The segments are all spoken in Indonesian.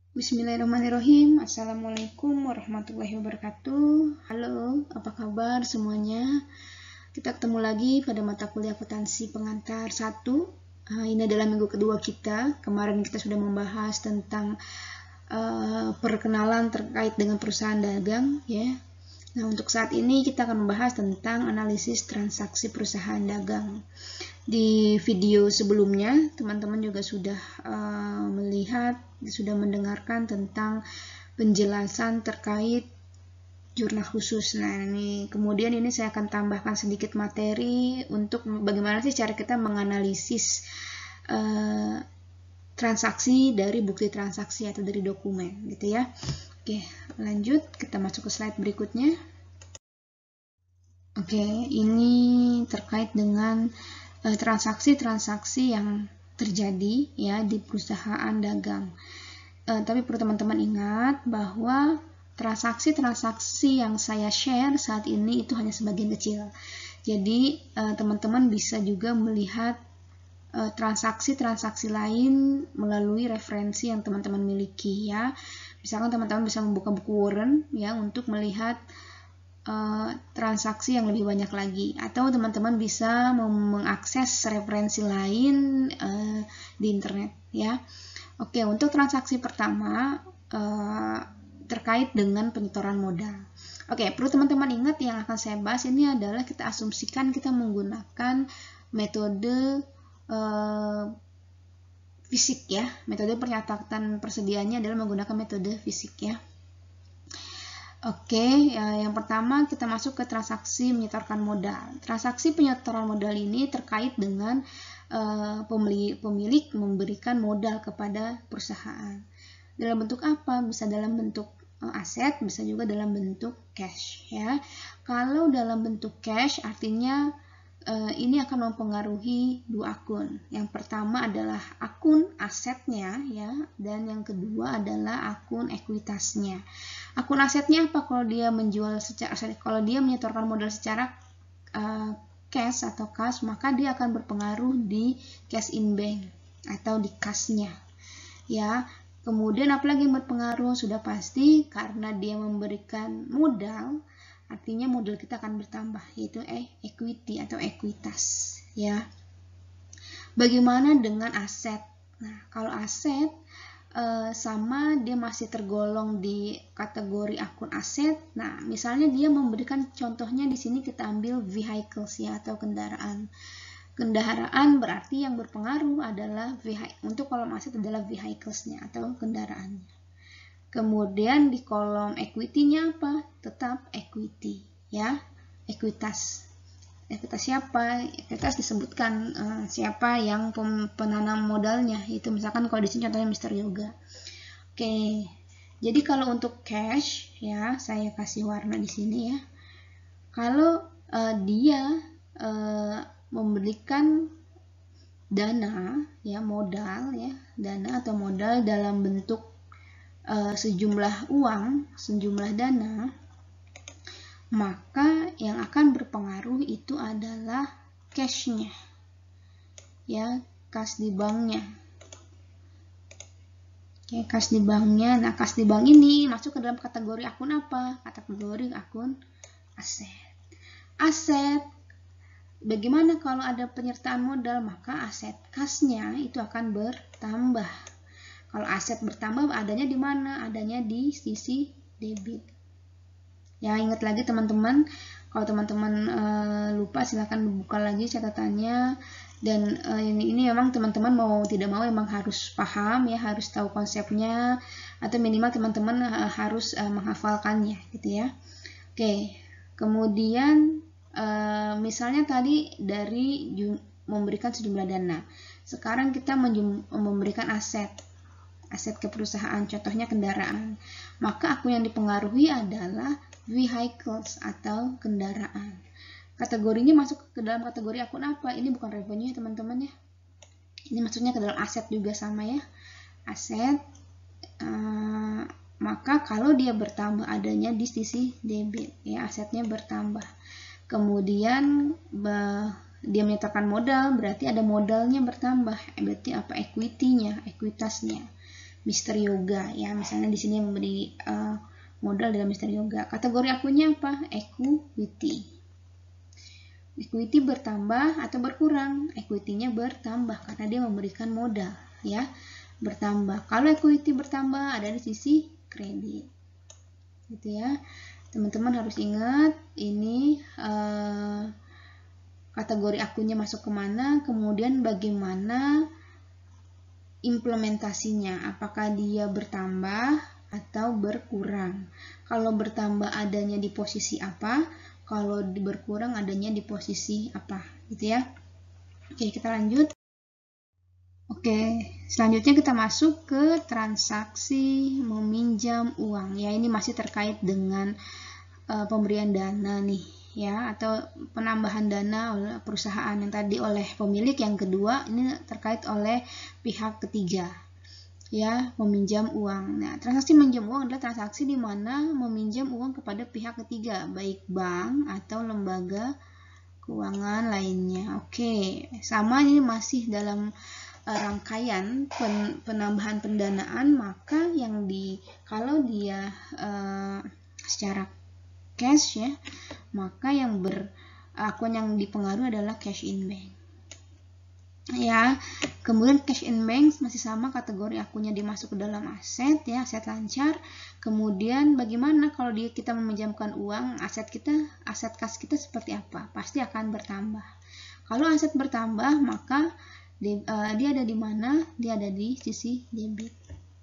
Bismillahirrahmanirrahim. Assalamualaikum warahmatullahi wabarakatuh. Halo, apa kabar semuanya? Kita ketemu lagi pada mata kuliah akuntansi pengantar 1. Ini adalah minggu kedua kita. Kemarin kita sudah membahas tentang perkenalan terkait dengan perusahaan dagang, ya. Nah, untuk saat ini kita akan membahas tentang analisis transaksi perusahaan dagang. Di video sebelumnya, teman-teman juga sudah melihat, sudah mendengarkan tentang penjelasan terkait jurnal khusus. Nah, kemudian ini saya akan tambahkan sedikit materi untuk bagaimana sih cara kita menganalisis transaksi dari bukti transaksi atau dari dokumen, gitu ya. Oke, lanjut, kita masuk ke slide berikutnya. Oke, ini terkait dengan transaksi-transaksi yang terjadi ya di perusahaan dagang. Tapi perlu teman-teman ingat bahwa transaksi-transaksi yang saya share saat ini itu hanya sebagian kecil. Jadi teman-teman bisa juga melihat transaksi-transaksi lain melalui referensi yang teman-teman miliki ya. Misalkan teman-teman bisa membuka buku Warren ya untuk melihat transaksi yang lebih banyak lagi, atau teman-teman bisa mengakses referensi lain di internet ya. Oke, untuk transaksi pertama terkait dengan penyetoran modal. Oke, perlu teman-teman ingat yang akan saya bahas ini adalah kita asumsikan kita menggunakan metode fisik ya. Metode penyatatan persediaannya adalah menggunakan metode fisik ya. Oke, yang pertama kita masuk ke transaksi menyetorkan modal. Transaksi penyetoran modal ini terkait dengan pemilik memberikan modal kepada perusahaan. Dalam bentuk apa? Bisa dalam bentuk aset, bisa juga dalam bentuk cash ya. Kalau dalam bentuk cash artinya ini akan mempengaruhi dua akun. Yang pertama adalah akun asetnya ya, dan yang kedua adalah akun ekuitasnya. Akun asetnya apa? Kalau dia menjual secara kalau dia menyetorkan modal secara cash atau kas, maka dia akan berpengaruh di cash in bank atau di kasnya ya. Kemudian apalagi yang berpengaruh? Sudah pasti karena dia memberikan modal, artinya modal kita akan bertambah, yaitu equity atau ekuitas ya. Bagaimana dengan aset? Nah, kalau aset sama dia masih tergolong di kategori akun aset. Nah, misalnya dia memberikan contohnya di sini kita ambil vehicles ya atau kendaraan. Kendaraan berarti yang berpengaruh adalah untuk kolom aset adalah vehicles-nya atau kendaraannya. Kemudian di kolom equity-nya apa? Tetap equity ya, ekuitas. Ekuitas siapa? Ekuitas disebutkan siapa yang penanam modalnya. Itu misalkan kalau di sini contohnya Mr. Yoga. Oke. Jadi kalau untuk cash ya, saya kasih warna di sini ya. Kalau dia memberikan dana ya, modal ya, dana atau modal dalam bentuk sejumlah uang, sejumlah dana, maka yang akan berpengaruh itu adalah cash-nya ya, kas di banknya. Oke, kas di banknya. Nah, kas di bank ini masuk ke dalam kategori akun apa? Kategori akun aset. Aset, bagaimana kalau ada penyertaan modal? Maka aset kasnya itu akan bertambah. Kalau aset bertambah adanya di mana? Adanya di sisi debit. Ya, ingat lagi teman-teman, kalau teman-teman lupa silahkan buka lagi catatannya. Dan ini memang teman-teman mau tidak mau memang harus paham ya, harus tahu konsepnya, atau minimal teman-teman harus menghafalkannya gitu ya. Oke, kemudian misalnya tadi dari memberikan sejumlah dana. Sekarang kita memberikan aset ke perusahaan, contohnya kendaraan. Maka akun yang dipengaruhi adalah vehicles atau kendaraan. Kategorinya masuk ke dalam kategori akun apa? Ini bukan revenue ya teman-teman ya. Ini maksudnya ke dalam aset juga sama ya. Aset. Maka kalau dia bertambah adanya di sisi debit ya, asetnya bertambah. Kemudian dia menyetorkan modal, berarti ada modalnya bertambah. Berarti apa? Equity-nya, ekuitasnya. Mister Yoga ya, misalnya di sini memberi modal dalam Mister Yoga. Kategori akunnya apa? Equity. Equity bertambah atau berkurang? Equity-nya bertambah karena dia memberikan modal ya, bertambah. Kalau equity bertambah ada di sisi kredit, gitu ya. Teman-teman harus ingat ini kategori akunnya masuk kemana, kemudian bagaimana implementasinya, apakah dia bertambah atau berkurang. Kalau bertambah adanya di posisi apa, kalau berkurang adanya di posisi apa, gitu ya. Oke, kita lanjut. Oke, selanjutnya kita masuk ke transaksi meminjam uang. Ya, ini masih terkait dengan pemberian dana nih, ya, atau penambahan dana oleh perusahaan yang tadi oleh pemilik, yang kedua ini terkait oleh pihak ketiga. Ya, meminjam uang. Nah, transaksi meminjam uang adalah transaksi di mana meminjam uang kepada pihak ketiga, baik bank atau lembaga keuangan lainnya. Oke, sama ini masih dalam rangkaian penambahan pendanaan, maka yang kalau dia secara cash ya, maka yang akun yang dipengaruhi adalah cash in bank. Ya, kemudian cash in bank masih sama, kategori akunnya dimasuk ke dalam aset ya, aset lancar. Kemudian bagaimana kalau kita meminjamkan uang, aset kas kita seperti apa? Pasti akan bertambah. Kalau aset bertambah, maka dia ada di mana? Dia ada di sisi debit,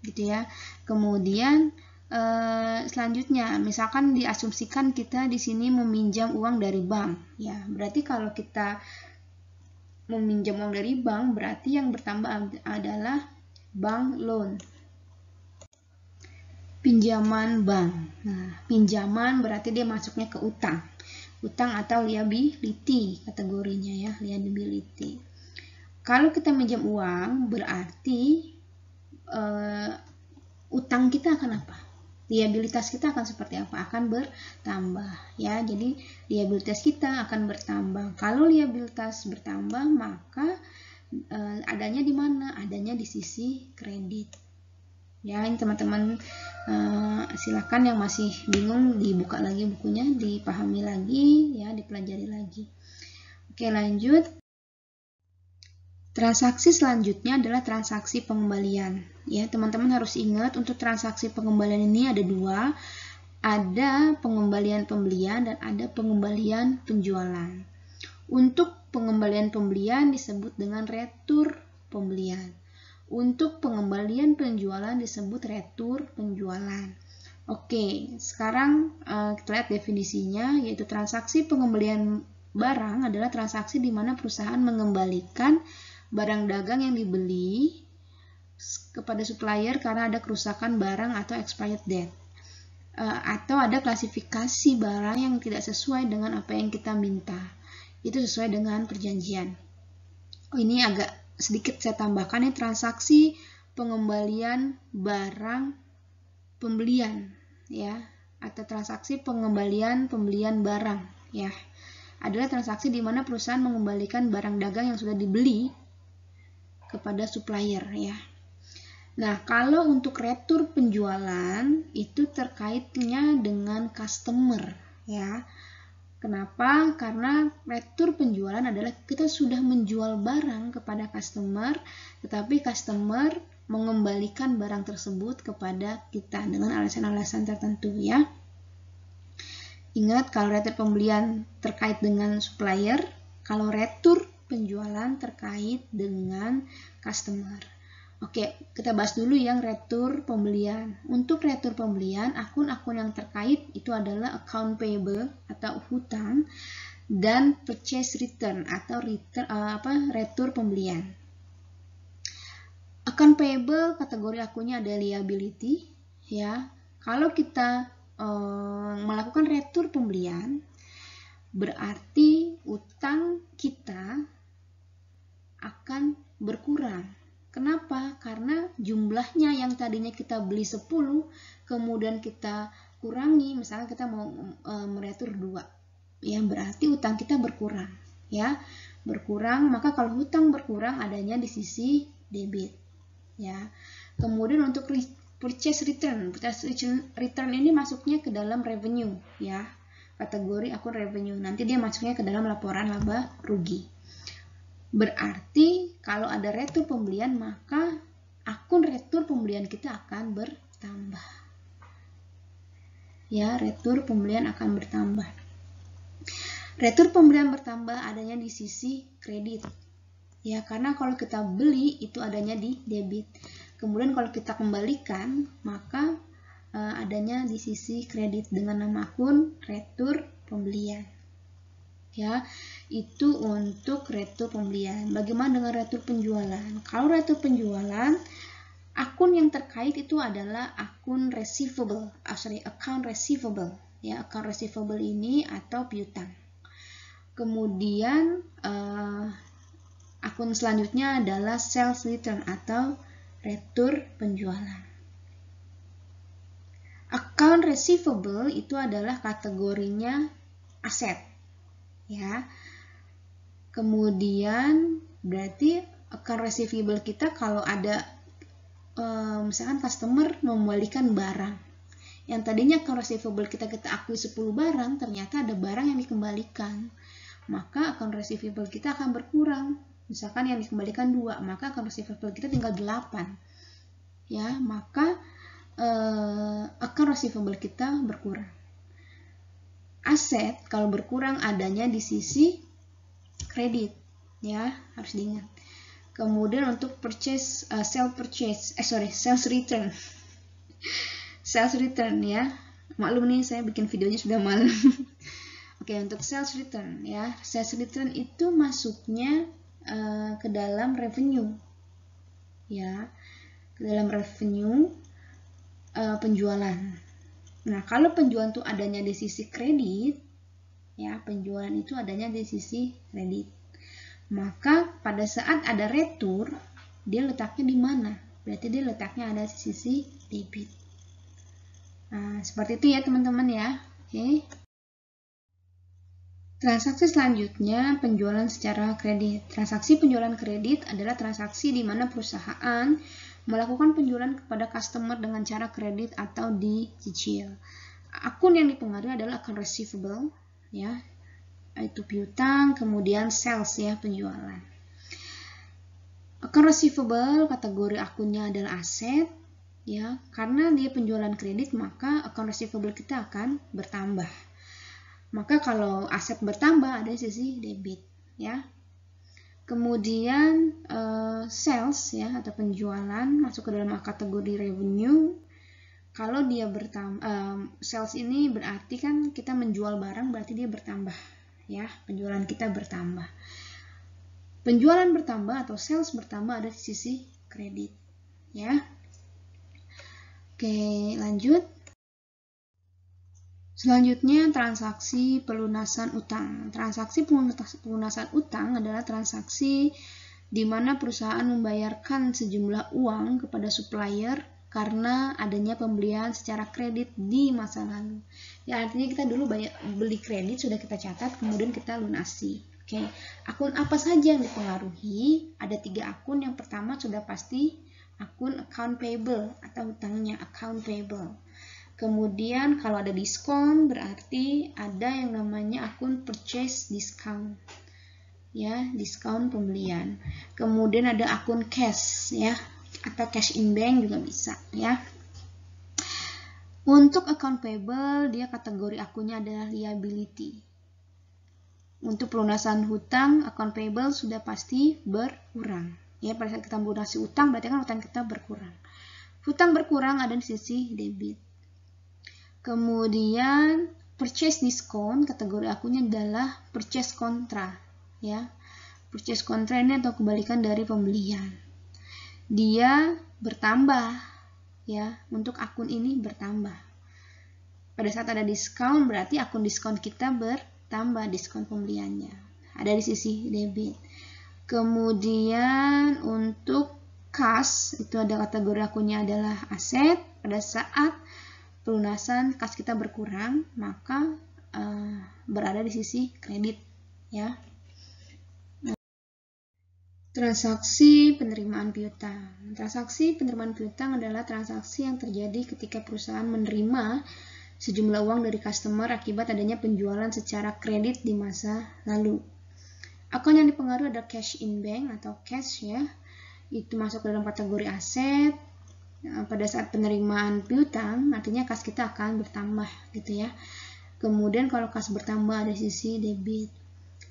gitu ya. Kemudian selanjutnya, misalkan diasumsikan kita di sini meminjam uang dari bank, ya, berarti kalau kita meminjam uang dari bank, berarti yang bertambah adalah bank loan, pinjaman bank. Nah, pinjaman berarti dia masuknya ke utang atau liability kategorinya ya, liability. Kalau kita minjam uang, berarti utang kita akan apa? Liabilitas kita akan seperti apa? Akan bertambah ya. Jadi liabilitas kita akan bertambah. Kalau liabilitas bertambah, maka adanya di mana? Adanya di sisi kredit. Ya, ini teman-teman silakan yang masih bingung dibuka lagi bukunya, dipahami lagi ya, dipelajari lagi. Oke, lanjut. Transaksi selanjutnya adalah transaksi pengembalian. Ya, teman-teman harus ingat untuk transaksi pengembalian ini ada dua. Ada pengembalian pembelian dan ada pengembalian penjualan. Untuk pengembalian pembelian disebut dengan retur pembelian. Untuk pengembalian penjualan disebut retur penjualan. Oke, sekarang kita lihat definisinya, yaitu transaksi pengembalian barang adalah transaksi di mana perusahaan mengembalikan barang dagang yang dibeli kepada supplier karena ada kerusakan barang atau expired date, atau ada klasifikasi barang yang tidak sesuai dengan apa yang kita minta, itu sesuai dengan perjanjian. Ini agak sedikit saya tambahkan, ini transaksi pengembalian barang pembelian ya, atau transaksi pengembalian pembelian barang ya, adalah transaksi di mana perusahaan mengembalikan barang dagang yang sudah dibeli kepada supplier ya. Nah, kalau untuk retur penjualan itu terkaitnya dengan customer ya. Kenapa? Karena retur penjualan adalah kita sudah menjual barang kepada customer, tetapi customer mengembalikan barang tersebut kepada kita dengan alasan-alasan tertentu ya. Ingat, kalau retur pembelian terkait dengan supplier, kalau retur penjualan terkait dengan customer. Oke, kita bahas dulu yang retur pembelian. Untuk retur pembelian, akun-akun yang terkait itu adalah account payable atau hutang dan purchase return atau retur pembelian. Account payable kategori akunnya ada liability ya. Kalau kita melakukan retur pembelian, berarti utang kita akan berkurang. Kenapa? Karena jumlahnya yang tadinya kita beli 10, kemudian kita kurangi, misalnya kita mau meretur 2, ya berarti utang kita berkurang, ya berkurang. Maka kalau hutang berkurang adanya di sisi debit, ya. Kemudian untuk purchase return ini masuknya ke dalam revenue ya, kategori akun revenue. Nanti dia masuknya ke dalam laporan laba rugi. Berarti kalau ada retur pembelian, maka akun retur pembelian kita akan bertambah. Ya, retur pembelian akan bertambah. Retur pembelian bertambah adanya di sisi kredit. Ya, karena kalau kita beli itu adanya di debit. Kemudian kalau kita kembalikan, maka adanya di sisi kredit dengan nama akun retur pembelian. Ya, itu untuk retur pembelian. Bagaimana dengan retur penjualan? Kalau retur penjualan, akun yang terkait itu adalah akun receivable, account receivable. Ya, account receivable ini atau piutang. Kemudian akun selanjutnya adalah sales return atau retur penjualan. Account receivable itu adalah kategorinya aset, ya. Kemudian berarti account receivable kita kalau ada misalkan customer membalikkan barang, yang tadinya account receivable kita akui 10 barang, ternyata ada barang yang dikembalikan, maka account receivable kita akan berkurang. Misalkan yang dikembalikan 2, maka account receivable kita tinggal 8. Ya, maka account receivable kita berkurang. Aset kalau berkurang adanya di sisi kredit, ya, harus diingat. Kemudian untuk sales return. Sales return ya. Maklum nih saya bikin videonya sudah malam. Oke, untuk sales return ya. Sales return itu masuknya ke dalam revenue. Ya. Ke dalam revenue penjualan. Nah, kalau penjualan itu adanya di sisi kredit, ya, penjualan itu adanya di sisi kredit. Maka pada saat ada retur, dia letaknya di mana? Berarti dia letaknya ada di sisi debit. Nah, seperti itu ya teman-teman ya. Oke. Transaksi selanjutnya, penjualan secara kredit. Transaksi penjualan kredit adalah transaksi di mana perusahaan melakukan penjualan kepada customer dengan cara kredit atau dicicil. Akun yang dipengaruhi adalah akun receivable, ya, itu piutang, kemudian sales ya, penjualan. Akun receivable kategori akunnya adalah aset, ya, karena dia penjualan kredit maka akun receivable kita akan bertambah. Maka kalau aset bertambah ada sisi debit, ya. Kemudian sales ya atau penjualan masuk ke dalam kategori revenue. Kalau dia sales ini berarti kan kita menjual barang, berarti dia bertambah, ya, penjualan kita bertambah. Penjualan bertambah atau sales bertambah ada di sisi kredit, ya. Oke, lanjut. Selanjutnya, transaksi pelunasan utang. Transaksi pelunasan utang adalah transaksi di mana perusahaan membayarkan sejumlah uang kepada supplier karena adanya pembelian secara kredit di masa lalu. Ya, artinya kita dulu beli kredit, sudah kita catat, kemudian kita lunasi. Oke, akun apa saja yang dipengaruhi? Ada 3 akun. Yang pertama sudah pasti akun account payable atau utangnya account payable. Kemudian kalau ada diskon berarti ada yang namanya akun purchase discount. Ya, diskon pembelian. Kemudian ada akun cash ya, atau cash in bank juga bisa ya. Untuk account payable dia kategori akunnya adalah liability. Untuk pelunasan hutang, account payable sudah pasti berkurang. Ya, pada saat kita melunasi utang berarti kan hutang kita berkurang. Hutang berkurang ada di sisi debit. Kemudian purchase discount kategori akunnya adalah purchase kontra, ya. Purchase kontra ini atau kebalikan dari pembelian. Dia bertambah, ya. Untuk akun ini bertambah. Pada saat ada diskon berarti akun diskon kita bertambah, diskon pembeliannya. Ada di sisi debit. Kemudian untuk kas itu ada kategori akunnya adalah aset. Pada saat pelunasan kas kita berkurang, maka berada di sisi kredit, ya. Transaksi penerimaan piutang. Transaksi penerimaan piutang adalah transaksi yang terjadi ketika perusahaan menerima sejumlah uang dari customer akibat adanya penjualan secara kredit di masa lalu. Akun yang dipengaruhi ada cash in bank atau cash ya. Itu masuk ke dalam kategori aset. Pada saat penerimaan piutang, artinya kas kita akan bertambah gitu ya. Kemudian kalau kas bertambah ada sisi debit.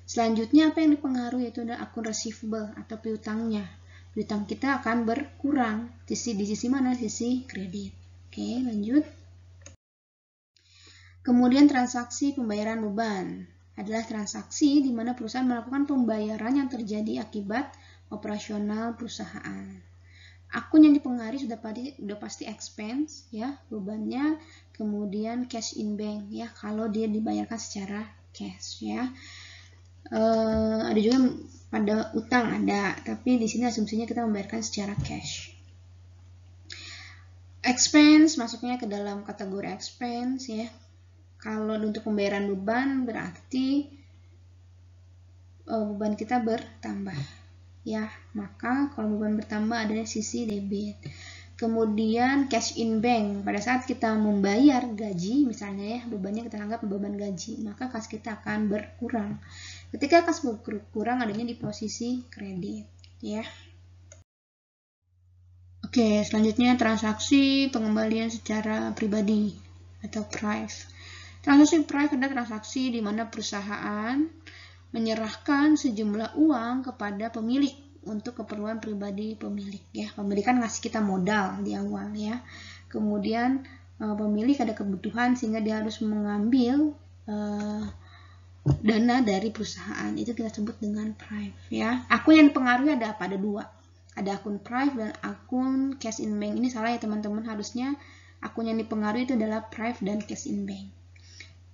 Selanjutnya apa yang dipengaruhi itu adalah akun receivable atau piutangnya. Piutang kita akan berkurang. Di sisi mana? Sisi kredit. Oke, lanjut. Kemudian transaksi pembayaran beban adalah transaksi di mana perusahaan melakukan pembayaran yang terjadi akibat operasional perusahaan. Akun yang dipengaruhi sudah pasti expense ya, bebannya, kemudian cash in bank ya, kalau dia dibayarkan secara cash ya. Ada juga pada utang ada, tapi di sini asumsinya kita membayarkan secara cash. Expense masuknya ke dalam kategori expense ya. Kalau untuk pembayaran beban berarti beban kita bertambah ya, maka kalau beban bertambah ada sisi debit. Kemudian cash in bank, pada saat kita membayar gaji misalnya ya, bebannya kita anggap beban gaji, maka kas kita akan berkurang. Ketika kas berkurang adanya di posisi kredit ya. Oke, selanjutnya transaksi pengembalian secara pribadi atau prive. Transaksi prive adalah transaksi di mana perusahaan menyerahkan sejumlah uang kepada pemilik untuk keperluan pribadi pemilik ya. Pemilik kan ngasih kita modal di awal ya. Kemudian pemilik ada kebutuhan sehingga dia harus mengambil dana dari perusahaan. Itu kita sebut dengan prive ya. Akun yang dipengaruhi ada apa? Ada dua. Ada akun prive dan akun cash in bank. Ini salah ya teman-teman, harusnya akun yang dipengaruhi itu adalah prive dan cash in bank.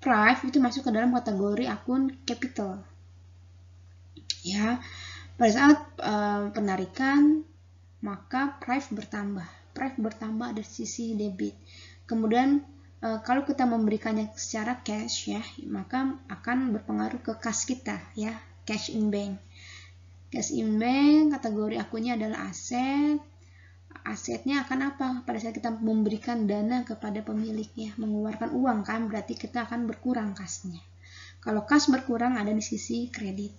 Prive itu masuk ke dalam kategori akun capital ya. Pada saat penarikan maka prive bertambah. Prive bertambah ada sisi debit. Kemudian kalau kita memberikannya secara cash ya, maka akan berpengaruh ke kas kita ya, cash in bank. Cash in bank kategori akunnya adalah aset. Asetnya akan apa? Pada saat kita memberikan dana kepada pemiliknya, mengeluarkan uang kan, berarti kita akan berkurang kasnya. Kalau kas berkurang ada di sisi kredit.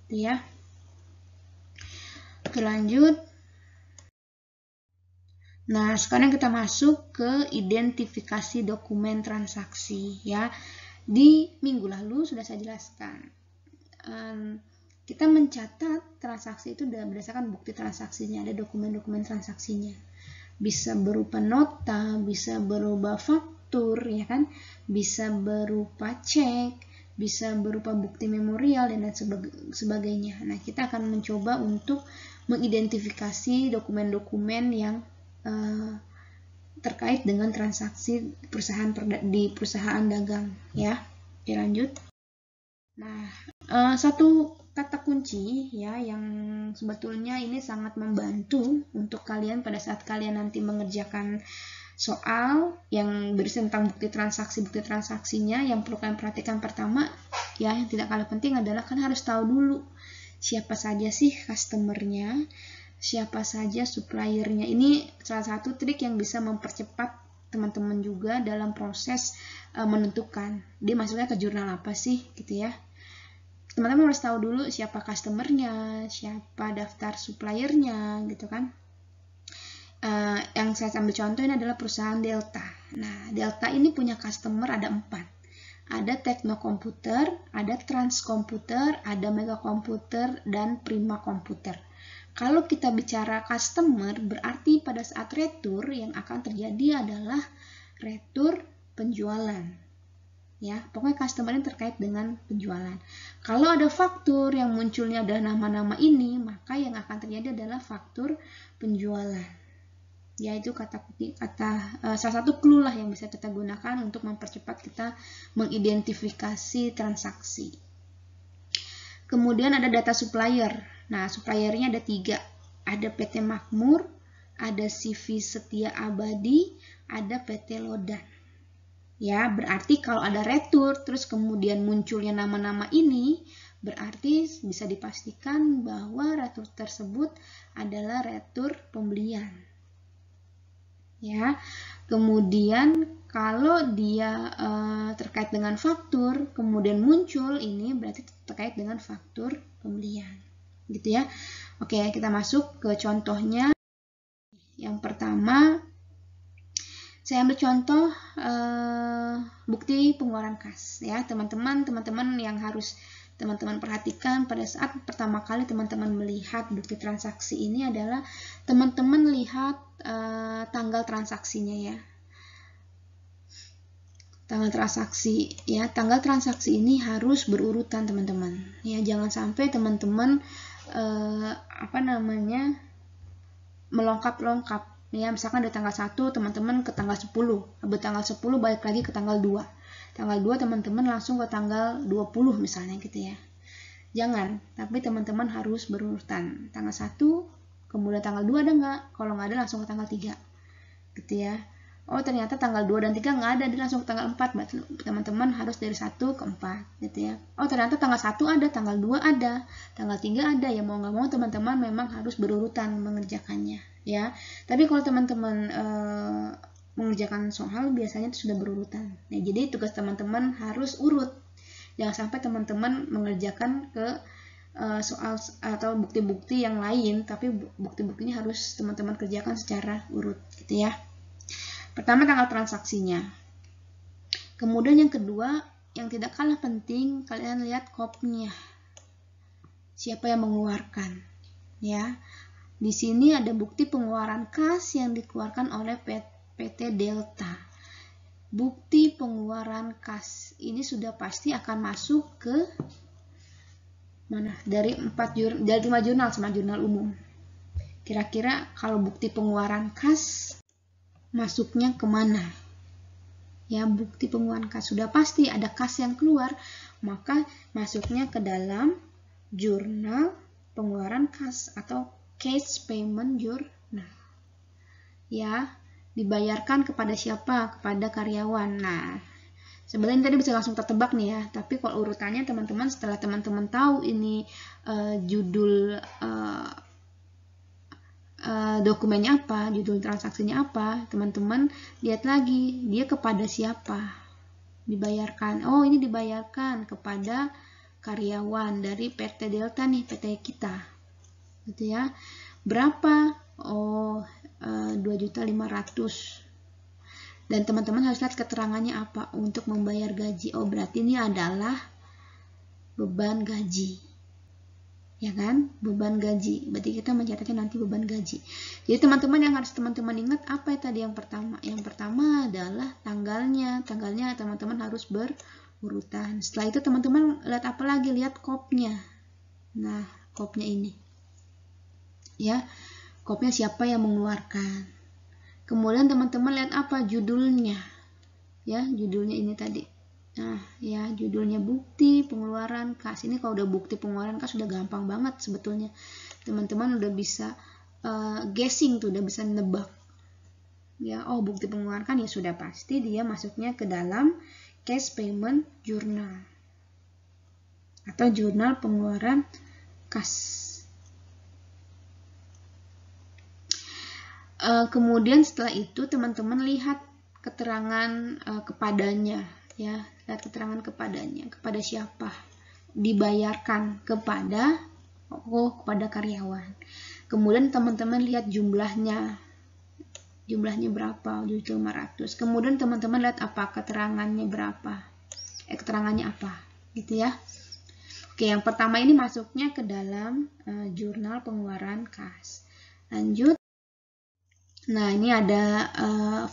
Itu ya. Oke, lanjut. Nah, sekarang kita masuk ke identifikasi dokumen transaksi ya. Di minggu lalu sudah saya jelaskan. Kita mencatat transaksi itu berdasarkan bukti transaksinya, ada dokumen-dokumen transaksinya. Bisa berupa nota, bisa berupa faktur ya kan, bisa berupa cek, bisa berupa bukti memorial dan sebagainya. Nah, kita akan mencoba untuk mengidentifikasi dokumen-dokumen yang terkait dengan transaksi di perusahaan dagang ya. Oke, lanjut. Nah, satu kata kunci ya yang sebetulnya ini sangat membantu untuk kalian pada saat kalian nanti mengerjakan soal yang berisi tentang bukti transaksinya. Yang perlu kalian perhatikan pertama ya, yang tidak kalah penting adalah kan harus tahu dulu siapa saja sih customernya, siapa saja suppliernya. Ini salah satu trik yang bisa mempercepat teman-teman juga dalam proses menentukan dia masuknya ke jurnal apa sih gitu ya. Teman-teman harus tahu dulu siapa customernya, siapa daftar suppliernya gitu kan. Yang saya ambil contoh ini adalah perusahaan Delta. Nah, Delta ini punya customer ada 4. Ada Tekno Komputer, ada Trans Komputer, ada Mega Komputer, dan Prima Komputer. Kalau kita bicara customer, berarti pada saat retur yang akan terjadi adalah retur penjualan. Ya, pokoknya customer ini terkait dengan penjualan. Kalau ada faktur yang munculnya ada nama-nama ini, maka yang akan terjadi adalah faktur penjualan. Ya, itu salah satu clue lah yang bisa kita gunakan untuk mempercepat kita mengidentifikasi transaksi. Kemudian ada data supplier. Nah, suppliernya ada 3. Ada PT Makmur, ada CV Setia Abadi, ada PT Lodan. Ya, berarti kalau ada retur terus kemudian munculnya nama-nama ini, Berarti bisa dipastikan bahwa retur tersebut adalah retur pembelian. Ya. Kemudian kalau dia terkait dengan faktur, kemudian muncul ini berarti terkait dengan faktur pembelian. Gitu ya. Oke, kita masuk ke contohnya. Yang pertama, saya ambil contoh bukti pengeluaran kas ya, teman-teman yang harus teman-teman perhatikan pada saat pertama kali teman-teman melihat bukti transaksi ini adalah teman-teman lihat tanggal transaksinya ya. Tanggal transaksi ya, tanggal transaksi ini harus berurutan teman-teman ya, jangan sampai teman-teman melongkap-longkap ya, misalkan dari tanggal 1 teman-teman ke tanggal 10, habis tanggal 10 balik lagi ke tanggal 2. Tanggal 2 teman-teman langsung ke tanggal 20 misalnya gitu ya. Jangan, tapi teman-teman harus berurutan. Tanggal 1, kemudian tanggal 2 ada nggak? Kalau nggak ada langsung ke tanggal 3. Gitu ya. Oh ternyata tanggal 2 dan 3 nggak ada, dia langsung ke tanggal 4. Berarti teman-teman harus dari 1 ke 4 gitu ya. Oh ternyata tanggal 1 ada, tanggal 2 ada, tanggal 3 ada. Ya mau nggak mau teman-teman memang harus berurutan mengerjakannya ya. Tapi kalau teman-teman mengerjakan soal biasanya itu sudah berurutan. Nah, jadi tugas teman-teman harus urut. Jangan sampai teman-teman mengerjakan ke soal atau bukti-bukti yang lain, tapi bukti-buktinya harus teman-teman kerjakan secara urut gitu ya. Pertama tanggal transaksinya. Kemudian yang kedua, yang tidak kalah penting, kalian lihat kopnya. Siapa yang mengeluarkan? Ya. Di sini ada bukti pengeluaran kas yang dikeluarkan oleh PT Delta. Bukti pengeluaran kas ini sudah pasti akan masuk ke mana? Dari 5 jurnal sama jurnal umum. Kira-kira kalau bukti pengeluaran kas masuknya kemana? Ya, bukti pengeluaran kas sudah pasti ada kas yang keluar, maka masuknya ke dalam jurnal pengeluaran kas atau cash payment journal. Ya, dibayarkan kepada siapa? Kepada karyawan. Nah, sebenarnya tadi bisa langsung tertebak nih ya, tapi kalau urutannya teman-teman setelah teman-teman tahu ini judul dokumennya apa, judul transaksinya apa, teman-teman lihat lagi dia kepada siapa dibayarkan. Oh ini dibayarkan kepada karyawan dari PT Delta nih, PT kita gitu ya. Berapa? Oh 2.500.000. Dan teman-teman harus lihat keterangannya apa untuk membayar gaji. Oh berarti ini adalah beban gaji, ya kan? Beban gaji. Berarti kita mencatatnya nanti beban gaji. Jadi teman-teman yang harus teman-teman ingat apa tadi yang pertama? Yang pertama adalah tanggalnya. Tanggalnya teman-teman harus berurutan. Setelah itu teman-teman lihat apa lagi? Lihat kopnya. Nah, kopnya ini. Ya, kopnya siapa yang mengeluarkan. Kemudian teman-teman lihat apa? Judulnya. Ya, judulnya ini tadi. Nah, ya judulnya bukti pengeluaran kas. Ini kalau udah bukti pengeluaran kas sudah gampang banget sebetulnya. Teman-teman udah bisa guessing tuh, udah bisa nebak. Ya, oh bukti pengeluaran kan ya sudah pasti dia masuknya ke dalam cash payment journal atau jurnal pengeluaran kas. Kemudian setelah itu teman-teman lihat keterangan kepadanya, ya, lihat keterangan kepadanya, kepada siapa dibayarkan, kepada karyawan. Kemudian teman-teman lihat jumlahnya berapa, 7.500. Kemudian teman-teman lihat apa keterangannya berapa, keterangannya apa, gitu ya. Oke, yang pertama ini masuknya ke dalam jurnal pengeluaran kas. Lanjut. Nah, ini ada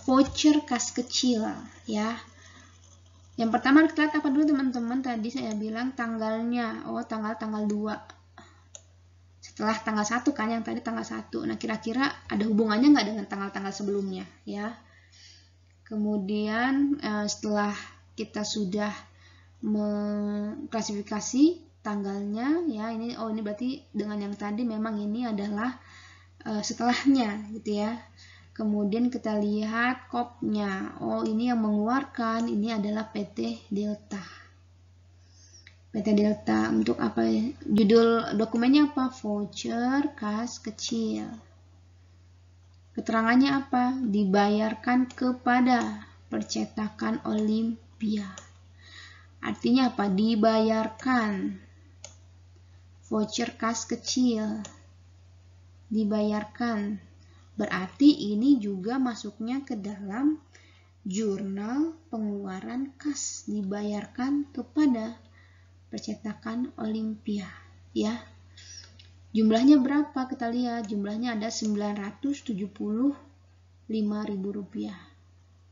voucher kas kecil ya. Yang pertama kita lihat apa dulu teman-teman? Tadi saya bilang tanggalnya. Oh, tanggal 2. Setelah tanggal 1 kan, yang tadi tanggal 1. Nah, kira-kira ada hubungannya nggak dengan tanggal-tanggal sebelumnya ya? Kemudian setelah kita sudah mengklasifikasi tanggalnya ya, ini berarti dengan yang tadi memang ini adalah setelahnya gitu ya. Kemudian kita lihat kopnya. Oh ini yang mengeluarkan ini adalah PT Delta. PT Delta untuk apa? Judul dokumennya apa? Voucher kas kecil. Keterangannya apa? Dibayarkan kepada percetakan Olimpia. Artinya apa? Dibayarkan. Voucher kas kecil. Dibayarkan. Berarti ini juga masuknya ke dalam jurnal pengeluaran kas. Dibayarkan kepada percetakan Olimpia. Ya. Jumlahnya berapa? Kita lihat jumlahnya ada Rp975.000.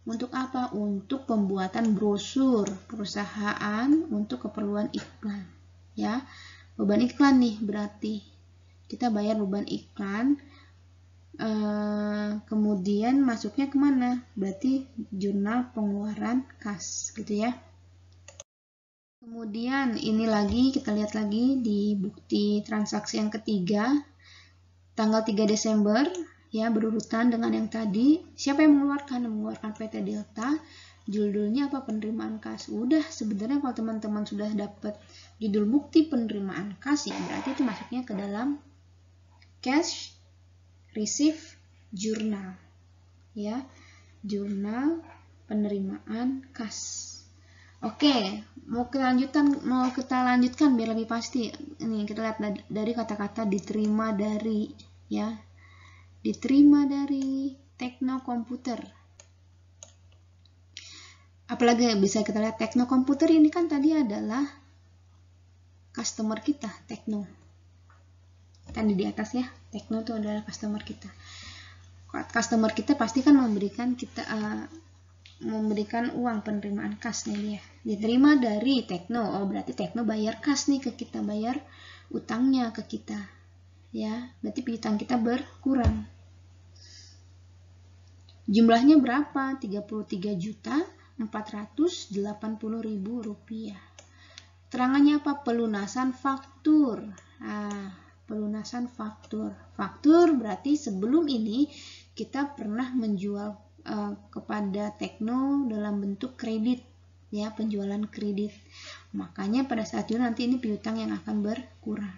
Untuk apa? Untuk pembuatan brosur perusahaan untuk keperluan iklan. Ya, beban iklan nih berarti kita bayar beban iklan. Kemudian masuknya kemana? Berarti jurnal pengeluaran kas, gitu ya. Kemudian ini lagi kita lihat lagi di bukti transaksi yang ketiga, tanggal 3 Desember, ya berurutan dengan yang tadi. Siapa yang mengeluarkan? Mengeluarkan PT Delta. Judulnya apa? Penerimaan kas. Udah, sebenarnya kalau teman-teman sudah dapat judul bukti penerimaan kas, ya berarti itu masuknya ke dalam cash receipt journal, ya, jurnal penerimaan kas. Oke, mau kita lanjutkan biar lebih pasti. Ini kita lihat dari kata-kata diterima dari, ya. Diterima dari Tekno Komputer. Apalagi bisa kita lihat Tekno Komputer ini kan tadi adalah customer kita, Tekno. Tadi di atas ya, Tekno itu adalah customer kita. Customer kita pasti kan memberikan kita memberikan uang penerimaan kas nih dia. Diterima dari Tekno. Oh, berarti Tekno bayar kas nih ke kita, bayar utangnya ke kita. Ya, berarti piutang kita berkurang. Jumlahnya berapa? Rp33.480.000. Terangannya apa? Pelunasan faktur. Nah, pelunasan faktur. Faktur berarti sebelum ini kita pernah menjual kepada Tekno dalam bentuk kredit, ya, penjualan kredit. Makanya pada saat itu nanti ini piutang yang akan berkurang,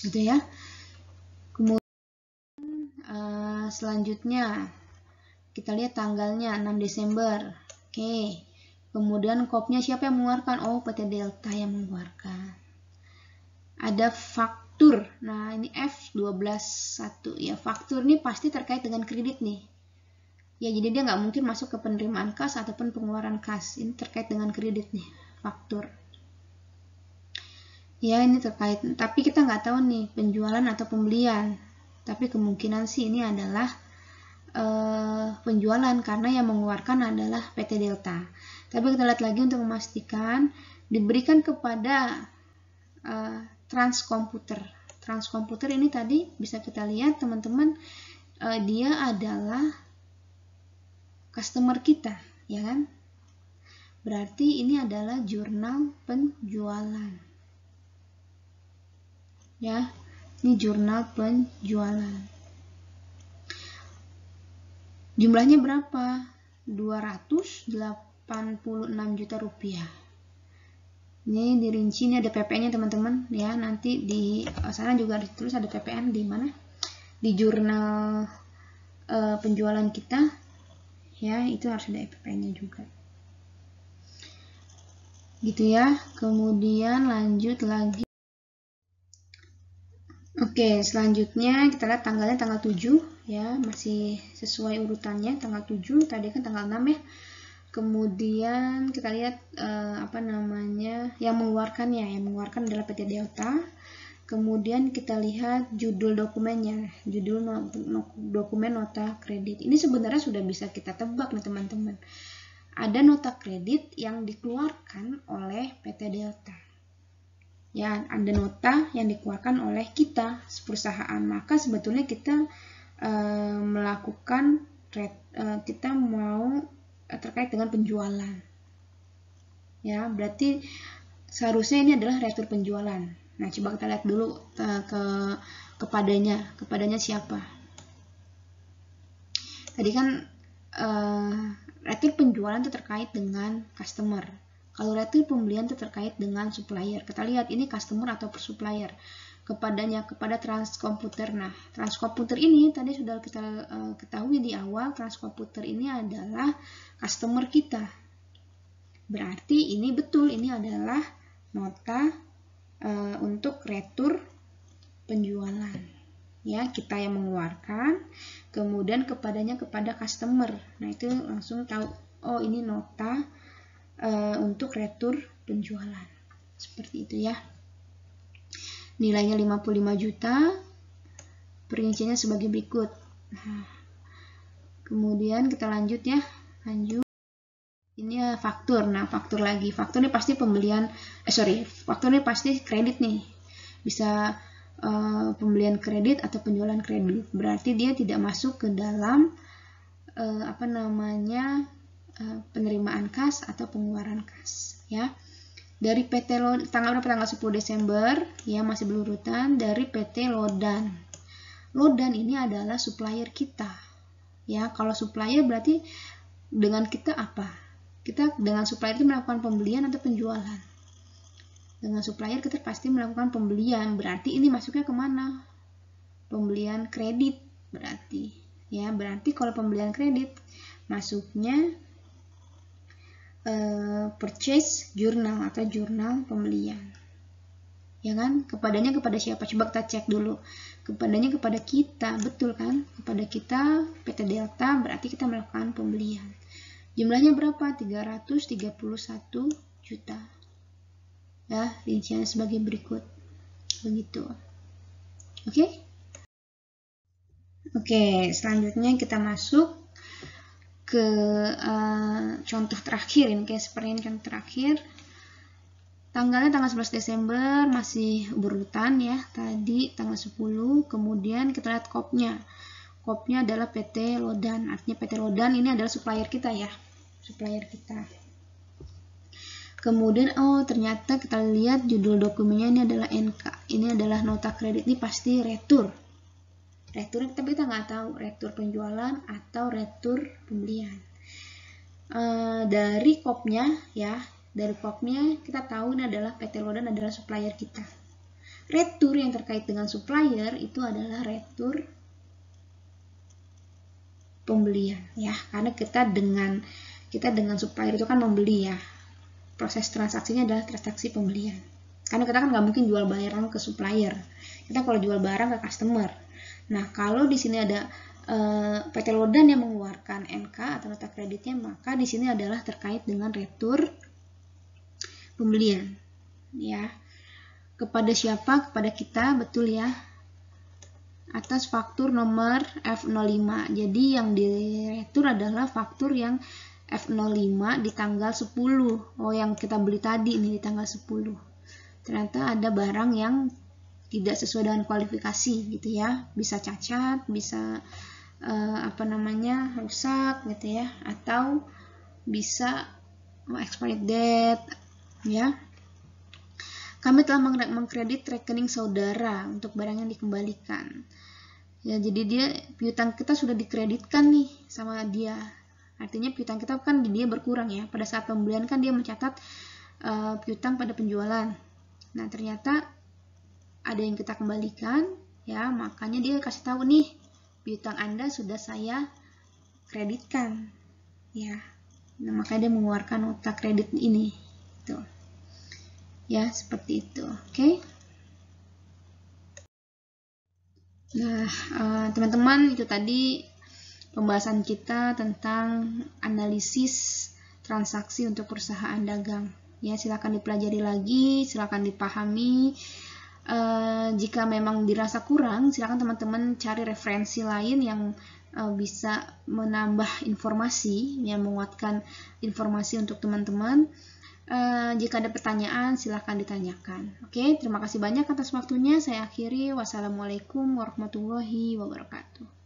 gitu ya. Kemudian selanjutnya kita lihat tanggalnya 6 Desember. Oke. Kemudian kopnya siapa yang mengeluarkan? Oh, PT Delta yang mengeluarkan. Ada faktur. Nah, ini F12.1 ya. Faktur ini pasti terkait dengan kredit nih. Ya, jadi dia nggak mungkin masuk ke penerimaan kas ataupun pengeluaran kas. Ini terkait dengan kredit nih, faktur. Ya, ini terkait. Tapi kita nggak tahu nih penjualan atau pembelian. Tapi kemungkinan sih ini adalah penjualan karena yang mengeluarkan adalah PT Delta. Tapi kita lihat lagi untuk memastikan diberikan kepada Transkomputer. Transkomputer ini tadi bisa kita lihat teman-teman, dia adalah customer kita, ya kan? Berarti ini adalah jurnal penjualan. Ya, ini jurnal penjualan. Jumlahnya berapa? Rp286 juta. Ini dirinci, ini ada PPN-nya teman-teman ya. Nanti di sana juga ditulis ada PPN di mana? Di jurnal penjualan kita ya, itu harus ada PPN-nya juga. Gitu ya. Kemudian lanjut lagi. Oke, selanjutnya kita lihat tanggalnya tanggal 7 ya, masih sesuai urutannya tanggal 7, tadi kan tanggal 6 ya. Kemudian kita lihat yang mengeluarkan adalah PT Delta. Kemudian kita lihat judul dokumennya, judul dokumen nota kredit. Ini sebenarnya sudah bisa kita tebak nih teman-teman. Ada nota kredit yang dikeluarkan oleh PT Delta. Ya, ada nota yang dikeluarkan oleh kita perusahaan. Maka sebetulnya kita melakukan kita mau terkait dengan penjualan. Ya, berarti seharusnya ini adalah retur penjualan. Nah, coba kita lihat dulu kepadanya siapa. Tadi kan retur penjualan itu terkait dengan customer. Kalau retur pembelian itu terkait dengan supplier. Kita lihat ini customer atau supplier. Kepada transkomputer. Nah, transkomputer ini tadi sudah kita ketahui di awal, transkomputer ini adalah customer kita. Berarti ini betul, ini adalah nota untuk retur penjualan. Ya, kita yang mengeluarkan, kemudian kepada customer. Nah, itu langsung tahu, oh ini nota untuk retur penjualan. Seperti itu ya. Nilainya 55 juta, perinciannya sebagai berikut. Nah, kemudian kita lanjut ya, lanjut. Ini faktur. Nah, faktur lagi. Faktur ini pasti pembelian, faktur ini pasti kredit nih. Bisa pembelian kredit atau penjualan kredit. Berarti dia tidak masuk ke dalam penerimaan kas atau pengeluaran kas ya. Dari PT tanggal 10 Desember ya, masih berurutan dari PT Lodan. Lodan ini adalah supplier kita ya. Kalau supplier berarti dengan kita apa? Kita dengan supplier itu melakukan pembelian atau penjualan. Dengan supplier kita pasti melakukan pembelian, berarti ini masuknya kemana? Pembelian kredit berarti ya. Berarti kalau pembelian kredit masuknya purchase journal atau jurnal pembelian ya kan. Kepadanya kepada siapa? Coba kita cek dulu. Kepadanya kepada kita, betul kan? Kepada kita PT Delta, berarti kita melakukan pembelian. Jumlahnya berapa? 331 juta ya. Rinciannya sebagai berikut, begitu. Oke, selanjutnya kita masuk ke contoh terakhir. Ini kayak seperti ini contoh terakhir. Tanggalnya tanggal 11 Desember, masih berurutan ya. Tadi tanggal 10, kemudian kita lihat kopnya. Kopnya adalah PT Lodan. Artinya PT Lodan ini adalah supplier kita ya. Supplier kita. Kemudian ternyata kita lihat judul dokumennya ini adalah NK. Ini adalah nota kredit, ini pasti retur. Retur, tapi kita nggak tahu retur penjualan atau retur pembelian. Dari kopnya ya, dari kopnya kita tahu ini adalah PT Lodan adalah supplier kita. Retur yang terkait dengan supplier itu adalah retur pembelian ya, karena kita dengan supplier itu kan membeli ya. Proses transaksinya adalah transaksi pembelian. Karena kita kan nggak mungkin jual barang ke supplier. Kita kalau jual barang ke customer. Nah, kalau di sini ada PT Lodan yang mengeluarkan NK atau nota kreditnya, maka di sini adalah terkait dengan retur pembelian. Ya. Kepada siapa? Kepada kita, betul ya. Atas faktur nomor F05. Jadi yang diretur adalah faktur yang F05 di tanggal 10. Oh, yang kita beli tadi ini di tanggal 10. Ternyata ada barang yang tidak sesuai dengan kualifikasi gitu ya, bisa cacat, bisa rusak gitu ya, atau bisa expired date ya. Kami telah mengkredit rekening saudara untuk barang yang dikembalikan ya. Jadi piutang kita sudah dikreditkan nih sama dia, artinya piutang kita kan dia berkurang ya. Pada saat pembelian kan dia mencatat piutang pada penjualan. Nah, ternyata ada yang kita kembalikan ya, makanya dia kasih tahu nih, piutang Anda sudah saya kreditkan ya. Nah, makanya dia mengeluarkan nota kredit ini tuh ya, seperti itu. Nah, teman-teman, itu tadi pembahasan kita tentang analisis transaksi untuk perusahaan dagang ya. Silakan dipelajari lagi, silakan dipahami. Jika memang dirasa kurang, silakan teman-teman cari referensi lain yang bisa menambah informasi, yang menguatkan informasi untuk teman-teman. Jika ada pertanyaan, silakan ditanyakan. Terima kasih banyak atas waktunya. Saya akhiri. Wassalamualaikum warahmatullahi wabarakatuh.